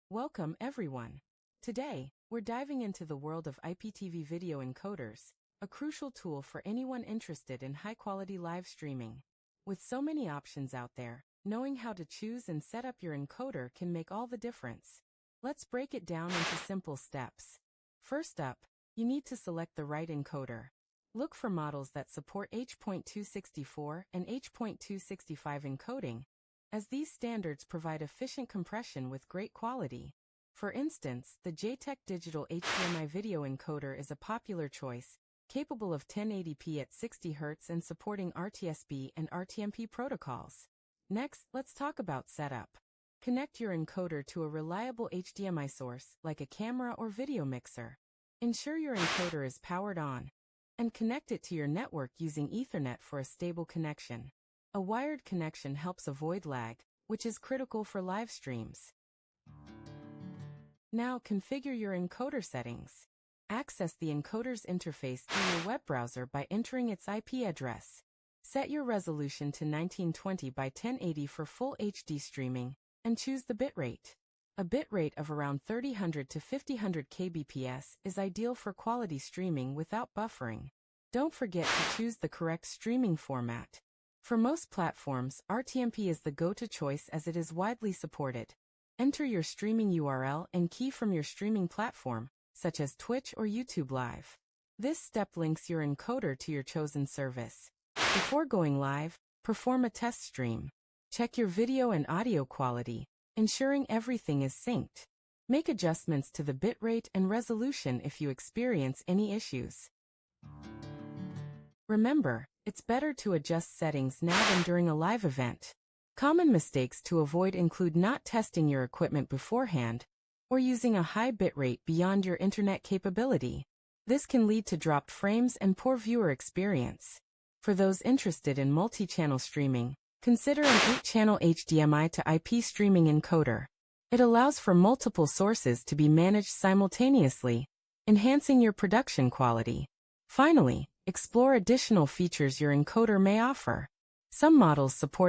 Welcome, everyone. Today, we're diving into the world of IPTV video encoders, a crucial tool for anyone interested in high-quality live streaming. With so many options out there, knowing how to choose and set up your encoder can make all the difference. Let's break it down into simple steps. First up, you need to select the right encoder. Look for models that support H.264 and H.265 encoding, as these standards provide efficient compression with great quality. For instance, the JTEC Digital HDMI video encoder is a popular choice, capable of 1080p at 60 Hz and supporting RTSB and RTMP protocols. Next, let's talk about setup. Connect your encoder to a reliable HDMI source, like a camera or video mixer. Ensure your encoder is powered on, and connect it to your network using Ethernet for a stable connection. A wired connection helps avoid lag, which is critical for live streams. Now configure your encoder settings. Access the encoder's interface through your web browser by entering its IP address. Set your resolution to 1920 by 1080 for full HD streaming, and choose the bitrate. A bitrate of around 3000 to 5000 kbps is ideal for quality streaming without buffering. Don't forget to choose the correct streaming format. For most platforms, RTMP is the go-to choice as it is widely supported. Enter your streaming URL and key from your streaming platform, such as Twitch or YouTube Live. This step links your encoder to your chosen service. Before going live, perform a test stream. Check your video and audio quality, ensuring everything is synced. Make adjustments to the bitrate and resolution if you experience any issues. Remember, it's better to adjust settings now than during a live event. Common mistakes to avoid include not testing your equipment beforehand, or using a high bitrate beyond your internet capability. This can lead to dropped frames and poor viewer experience. For those interested in multi-channel streaming, consider an 8-channel HDMI to IP streaming encoder. It allows for multiple sources to be managed simultaneously, enhancing your production quality. Finally, explore additional features your encoder may offer. Some models support